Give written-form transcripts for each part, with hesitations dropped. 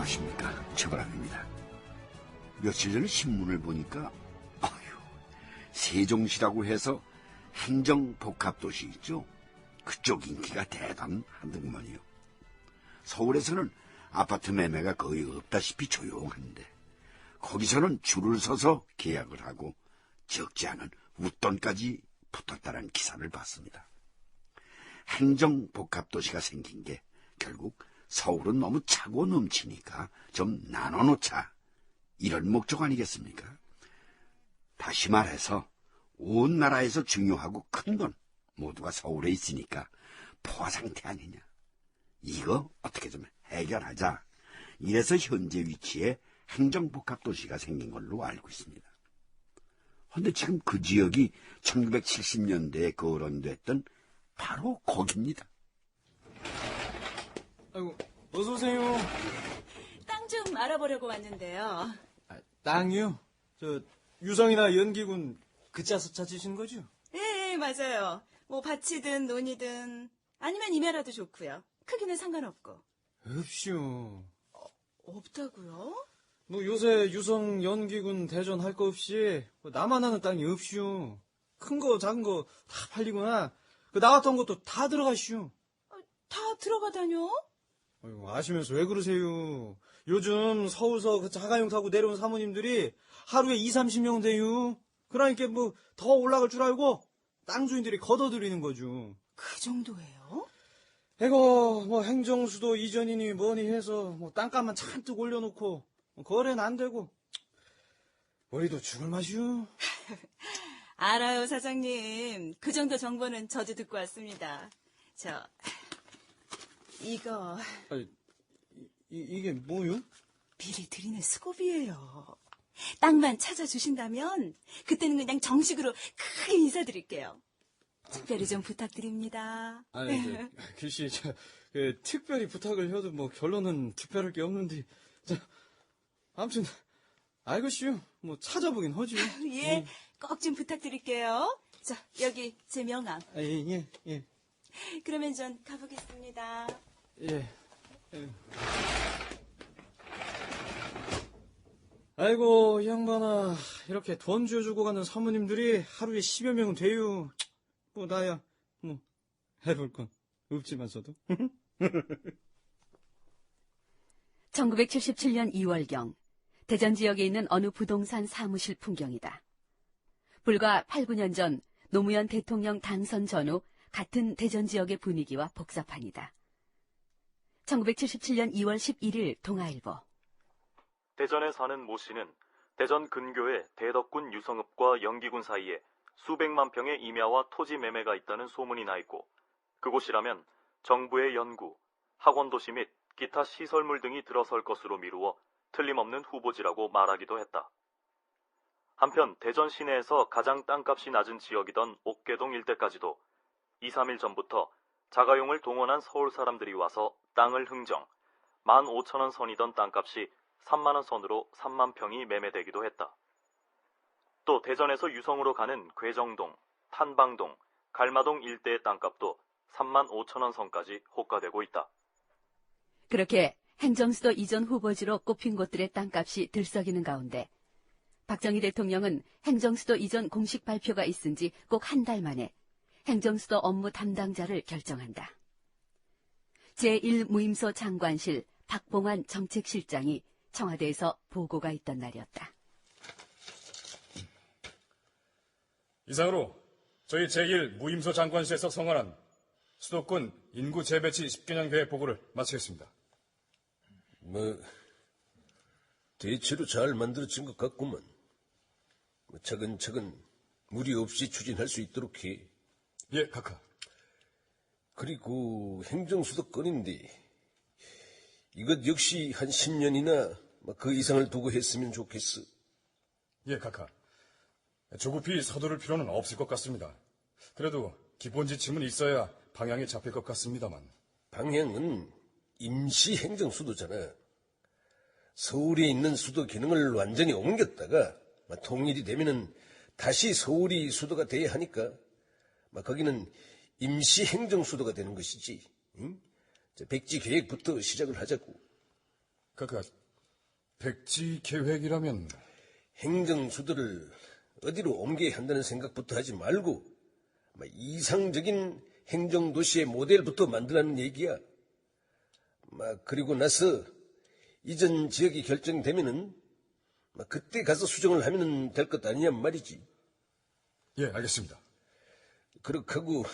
안녕하십니까, 최바람입니다. 며칠 전에 신문을 보니까 세종시라고 해서 행정복합도시 있죠? 그쪽 인기가 대단하더구먼요. 서울에서는 아파트 매매가 거의 없다시피 조용한데 거기서는 줄을 서서 계약을 하고 적지 않은 웃돈까지 붙었다는 기사를 봤습니다. 행정복합도시가 생긴 게 결국 서울은 너무 차고 넘치니까 좀 나눠놓자, 이런 목적 아니겠습니까? 다시 말해서 온 나라에서 중요하고 큰 돈 모두가 서울에 있으니까 포화 상태 아니냐. 이거 어떻게 좀 해결하자. 이래서 현재 위치에 행정복합도시가 생긴 걸로 알고 있습니다. 그런데 지금 그 지역이 1970년대에 거론됐던 바로 거기입니다. 아이고, 어서 오세요. 땅 좀 알아보려고 왔는데요. 땅이요? 저 유성이나 연기군 그 짜서 찾으신 거죠? 네, 맞아요. 뭐 밭이든 논이든 아니면 임야라도 좋고요. 크기는 상관없고. 없슈. 없다고요? 뭐 요새 유성, 연기군, 대전 할 거 없이 뭐 나만 하는 땅이 없슈. 큰 거 작은 거 다 팔리구나. 그 나왔던 것도 다 들어가슈. 다 들어가다뇨? 아이고, 아시면서 왜 그러세요? 요즘 서울서 그 자가용 타고 내려온 사모님들이 하루에 20-30명 돼요. 그러니까 뭐 더 올라갈 줄 알고 땅 주인들이 걷어들이는 거죠. 그 정도예요? 이거 뭐 행정수도 이전이니 뭐니 해서 뭐 땅값만 잔뜩 올려놓고 거래는 안 되고 머리도 죽을 맛이요. 알아요, 사장님. 그 정도 정보는 저도 듣고 왔습니다. 이거 아니, 이게 뭐요? 미리 드리는 수고비예요. 땅만 찾아주신다면 그때는 그냥 정식으로 크게 인사드릴게요. 특별히 좀 부탁드립니다. 아니, 글씨, 특별히 부탁을 해도 뭐 결론은 특별할 게 없는데, 아무튼, 알겠슈. 뭐 찾아보긴 하죠. 예, 꼭 좀 부탁드릴게요. 자, 여기 제 명함. 예. 그러면 전 가보겠습니다. 예. 아이고, 이 양반아. 이렇게 돈 쥐어주고 가는 사모님들이 하루에 10여 명은 돼요. 뭐, 나야, 뭐, 해볼 건 없지만서도. 1977년 2월경, 대전 지역에 있는 어느 부동산 사무실 풍경이다. 불과 8, 9년 전 노무현 대통령 당선 전후 같은 대전 지역의 분위기와 복사판이다. 1977년 2월 11일 동아일보. 대전에 사는 모 씨는 대전 근교에 대덕군 유성읍과 연기군 사이에 수백만 평의 임야와 토지 매매가 있다는 소문이 나 있고, 그곳이라면 정부의 연구, 학원도시 및 기타 시설물 등이 들어설 것으로 미루어 틀림없는 후보지라고 말하기도 했다. 한편 대전 시내에서 가장 땅값이 낮은 지역이던 옥계동 일대까지도 2, 3일 전부터 자가용을 동원한 서울 사람들이 와서 땅을 흥정, 15,000원 선이던 땅값이 3만원 선으로 3만 평이 매매되기도 했다. 또 대전에서 유성으로 가는 괴정동, 탄방동, 갈마동 일대의 땅값도 35,000원 선까지 호가되고 있다. 그렇게 행정수도 이전 후보지로 꼽힌 곳들의 땅값이 들썩이는 가운데 박정희 대통령은 행정수도 이전 공식 발표가 있은 지 꼭 한 달 만에 행정수도 업무 담당자를 결정한다. 제1무임소 장관실 박봉환 정책실장이 청와대에서 보고가 있던 날이었다. 이상으로 저희 제1무임소 장관실에서 성안한 수도권 인구 재배치 10개년 계획 보고를 마치겠습니다. 대체로 잘 만들어진 것 같구먼. 차근차근 무리 없이 추진할 수 있도록 해. 예, 각하. 그리고 행정수도권인데 이것 역시 한 10년이나 그 이상을 두고 했으면 좋겠어. 예, 각하. 조급히 서두를 필요는 없을 것 같습니다. 그래도 기본 지침은 있어야 방향이 잡힐 것 같습니다만. 방향은 임시 행정수도잖아. 서울에 있는 수도 기능을 완전히 옮겼다가 통일이 되면은 다시 서울이 수도가 돼야 하니까 거기는 임시 행정수도가 되는 것이지. 응? 백지 계획부터 시작을 하자고. 카카, 백지 계획이라면 행정수도를 어디로 옮겨야 한다는 생각부터 하지 말고 이상적인 행정도시의 모델부터 만들라는 얘기야. 그리고 나서 이전 지역이 결정되면은 그때 가서 수정을 하면 될 것 아니냐 말이지. 예, 알겠습니다. 그렇게 하고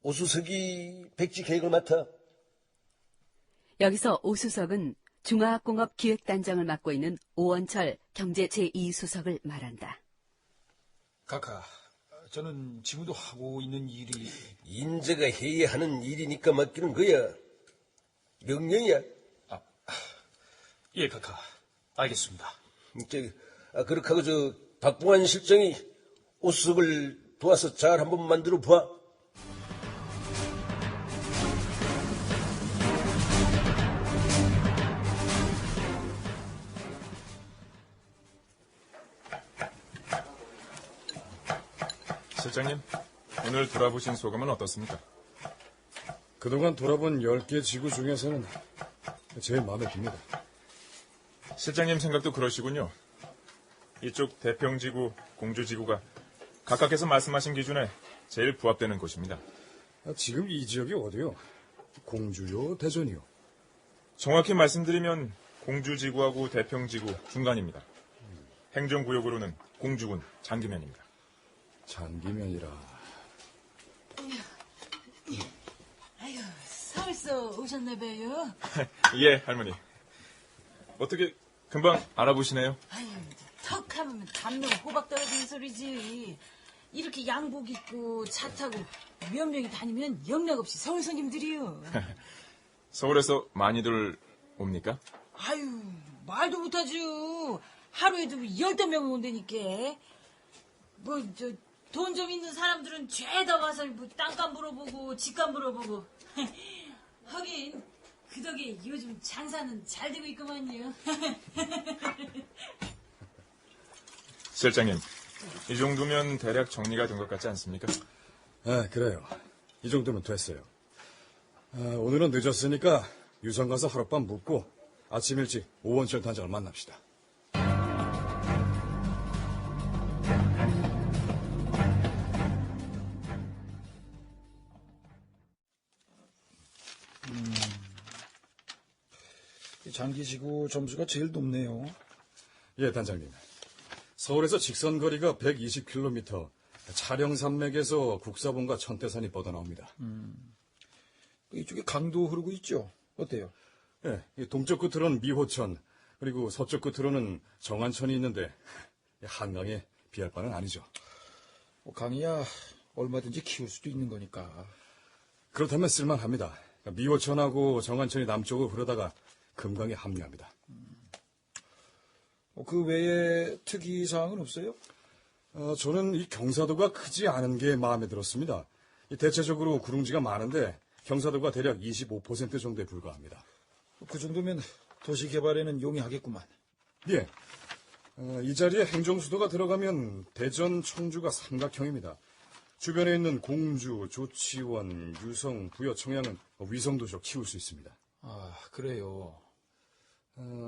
오수석이 백지 계획을 맡아. 여기서 오수석은 중화학공업기획단장을 맡고 있는 오원철 경제 제2수석을 말한다. 카카, 저는 지금도 하고 있는 일이 인재가 해야 하는 일이니까 맡기는 거야. 명령이야. 예, 카카. 알겠습니다. 그렇게 하고 박봉환 실장이 오수석을 도와서 잘 한번 만들어 봐. 실장님, 오늘 돌아보신 소감은 어떻습니까? 그동안 돌아본 10개 지구 중에서는 제일 마음에 듭니다. 실장님 생각도 그러시군요. 이쪽 대평지구, 공주지구가 각각께서 말씀하신 기준에 제일 부합되는 곳입니다. 지금 이 지역이 어디요? 공주요, 대전이요? 정확히 말씀드리면 공주지구하고 대평지구 중간입니다. 행정구역으로는 공주군 장기면입니다. 장기면이라. 아유, 서울서 오셨나 봐요. 예, 할머니. 어떻게 금방 알아보시네요? 아유, 턱 하면 담요 호박 떨어지는 소리지. 이렇게 양복 입고 차 타고 몇 명이 다니면 영락 없이 서울 손님들이요. 서울에서 많이들 옵니까? 아유, 말도 못하죠. 하루에도 10명 온다니까. 돈 좀 있는 사람들은 죄다 와서 땅값 물어보고 집값 물어보고. 하긴 그 덕에 요즘 장사는 잘 되고 있구만요. 실장님, 이 정도면 대략 정리가 된 것 같지 않습니까? 그래요. 이 정도면 됐어요. 오늘은 늦었으니까 유성 가서 하룻밤 묵고 아침 일찍 오원철 단장을 만납시다. 장기지구 점수가 제일 높네요. 예, 단장님. 서울에서 직선 거리가 120km, 차량 산맥에서 국사본과 천태산이 뻗어나옵니다. 이쪽에 강도 흐르고 있죠? 어때요? 예, 이 동쪽 끝으로는 미호천, 그리고 서쪽 끝으로는 정안천이 있는데 한강에 비할 바는 아니죠. 강이야 얼마든지 키울 수도 있는 거니까. 그렇다면 쓸만합니다. 미호천하고 정안천이 남쪽으로 흐르다가 금강에 합류합니다. 그 외에 특이사항은 없어요? 저는 이 경사도가 크지 않은 게 마음에 들었습니다. 대체적으로 구릉지가 많은데 경사도가 대략 25% 정도에 불과합니다. 그 정도면 도시개발에는 용이하겠구만. 예. 이 자리에 행정수도가 들어가면 대전, 청주가 삼각형입니다. 주변에 있는 공주, 조치원, 유성, 부여, 청양은 위성도시로 키울 수 있습니다. 그래요.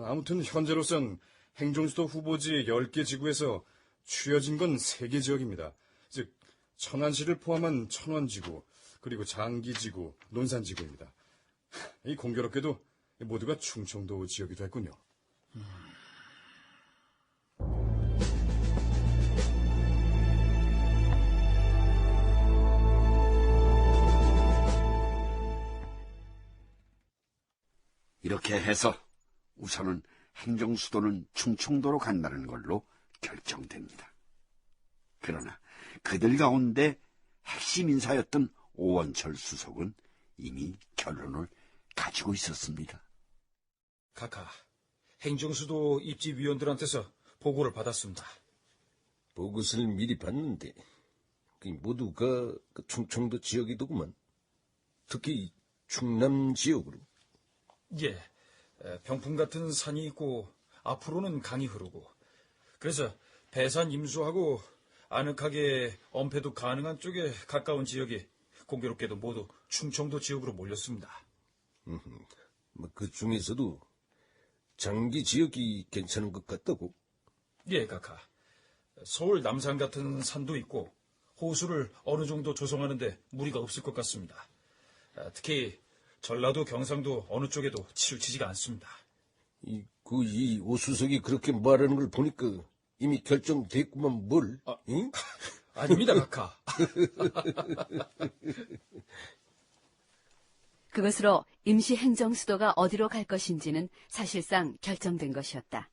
아무튼 현재로선 행정수도 후보지 10개 지구에서 추려진 건 3개 지역입니다. 즉 천안시를 포함한 천원지구, 그리고 장기지구, 논산지구입니다. 이 공교롭게도 모두가 충청도 지역이 됐군요. 이렇게 해서 우선은 행정수도는 충청도로 간다는 걸로 결정됩니다. 그러나 그들 가운데 핵심 인사였던 오원철 수석은 이미 결론을 가지고 있었습니다. 카카, 행정수도 입지위원들한테서 보고를 받았습니다. 보고서를 미리 봤는데 모두가 충청도 지역이더구만. 특히 충남 지역으로. 예, 병풍 같은 산이 있고 앞으로는 강이 흐르고 그래서 배산 임수하고 아늑하게 엄폐도 가능한 쪽에 가까운 지역이 공교롭게도 모두 충청도 지역으로 몰렸습니다. 그 중에서도 장기 지역이 괜찮은 것 같다고? 예, 각하. 서울 남산 같은 산도 있고 호수를 어느 정도 조성하는데 무리가 없을 것 같습니다. 특히 전라도 경상도 어느 쪽에도 치우치지가 않습니다. 이 오수석이 그렇게 말하는 걸 보니까 이미 결정됐구만 뭘? 응? 아닙니다, 각하. 그것으로 임시 행정수도가 어디로 갈 것인지는 사실상 결정된 것이었다.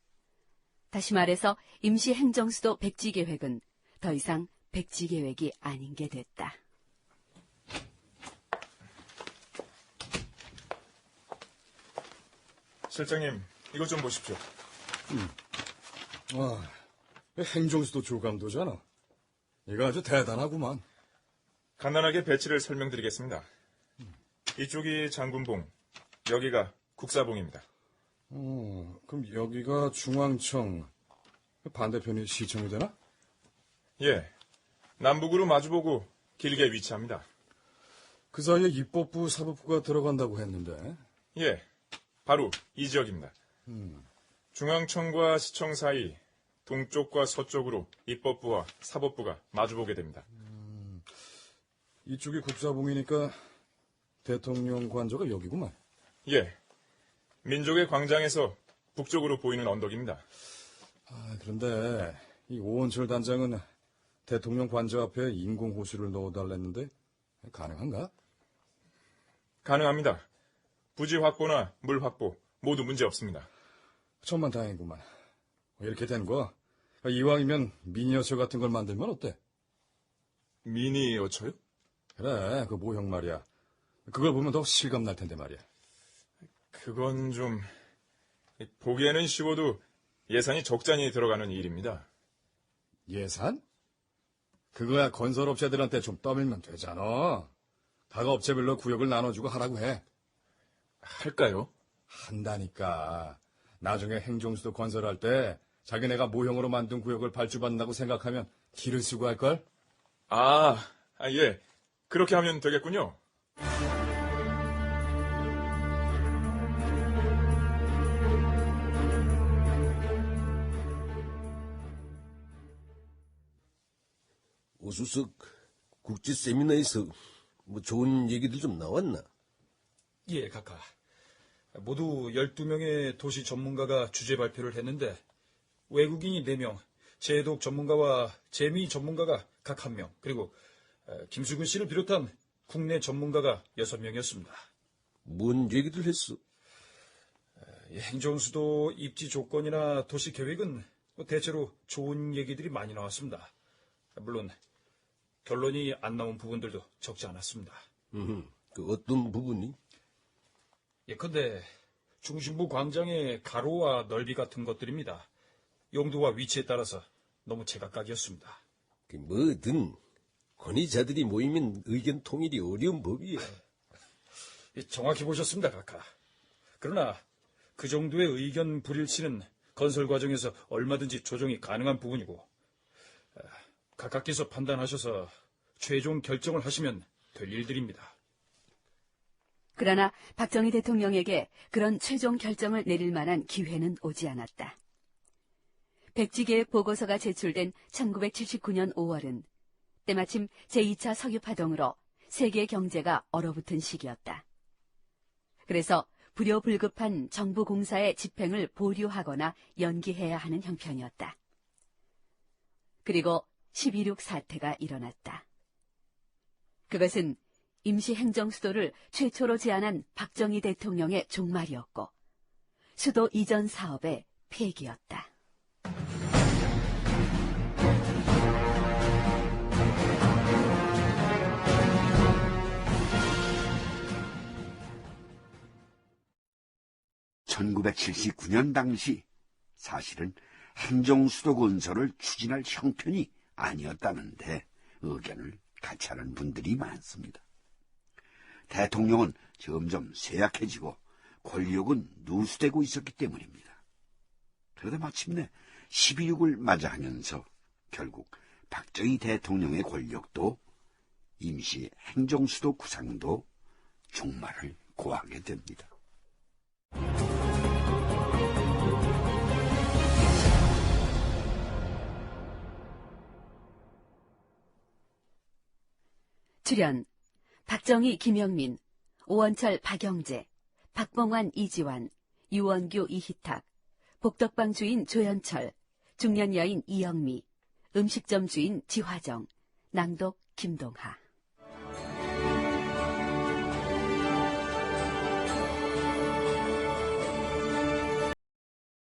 다시 말해서 임시 행정수도 백지 계획은 더 이상 백지 계획이 아닌 게 됐다. 실장님, 이것 좀 보십시오. 행정수도 조감도잖아. 이거 아주 대단하구만. 간단하게 배치를 설명드리겠습니다. 이쪽이 장군봉, 여기가 국사봉입니다. 그럼 여기가 중앙청, 반대편이 시청이 되나? 예, 남북으로 마주보고 길게 위치합니다. 그 사이에 입법부, 사법부가 들어간다고 했는데. 예, 바로 이 지역입니다. 중앙청과 시청 사이 동쪽과 서쪽으로 입법부와 사법부가 마주보게 됩니다. 이쪽이 국사봉이니까 대통령 관저가 여기구만. 예, 민족의 광장에서 북쪽으로 보이는 언덕입니다. 그런데 이 오원철 단장은 대통령 관저 앞에 인공호수를 넣어달랬는데 가능한가? 가능합니다. 부지 확보나 물 확보 모두 문제 없습니다. 천만 다행이구만. 이렇게 된 거 이왕이면 미니어처 같은 걸 만들면 어때? 미니어처요? 그래, 그 모형 말이야. 그걸 보면 더 실감 날 텐데 말이야. 그건 좀 보기에는 쉬워도 예산이 적잖이 들어가는 일입니다. 예산? 그거야 건설업체들한테 좀 떠밀면 되잖아. 각 업체별로 구역을 나눠주고 하라고 해. 할까요? 한다니까. 나중에 행정수도 건설할 때 자기네가 모형으로 만든 구역을 발주받는다고 생각하면 기를 쓰고 할걸? 예. 그렇게 하면 되겠군요. 오수석 국제 세미나에서 뭐 좋은 얘기들 좀 나왔나? 예, 각하. 모두 12명의 도시 전문가가 주제 발표를 했는데 외국인이 4명, 제독 전문가와 재미 전문가가 각 1명, 그리고 김수근 씨를 비롯한 국내 전문가가 6명이었습니다. 뭔 얘기들 했어? 행정수도 입지 조건이나 도시 계획은 대체로 좋은 얘기들이 많이 나왔습니다. 물론 결론이 안 나온 부분들도 적지 않았습니다. 그 어떤 부분이? 예컨대 중심부 광장의 가로와 넓이 같은 것들입니다. 용도와 위치에 따라서 너무 제각각이었습니다. 뭐든 권위자들이 모이면 의견 통일이 어려운 법이야. 정확히 보셨습니다, 각하. 그러나 그 정도의 의견 불일치는 건설 과정에서 얼마든지 조정이 가능한 부분이고 각하께서 판단하셔서 최종 결정을 하시면 될 일들입니다. 그러나 박정희 대통령에게 그런 최종 결정을 내릴 만한 기회는 오지 않았다. 백지계획 보고서가 제출된 1979년 5월은 때마침 제2차 석유파동으로 세계 경제가 얼어붙은 시기였다. 그래서 불효불급한 정부 공사의 집행을 보류하거나 연기해야 하는 형편이었다. 그리고 12.6 사태가 일어났다. 그것은 임시행정수도를 최초로 제안한 박정희 대통령의 종말이었고 수도 이전 사업의 폐기였다. (1979년) 당시 사실은 행정수도 건설을 추진할 형편이 아니었다는데 의견을 같이 하는 분들이 많습니다. 대통령은 점점 쇠약해지고 권력은 누수되고 있었기 때문입니다. 그러다 마침내 12.6을 맞이하면서 결국 박정희 대통령의 권력도 임시 행정수도 구상도 종말을 고하게 됩니다. 출연 박정희, 김영민, 오원철, 박영재, 박봉환, 이지환, 유원규, 이희탁, 복덕방 주인 조연철, 중년 여인 이영미, 음식점 주인 지화정, 낭독 김동하.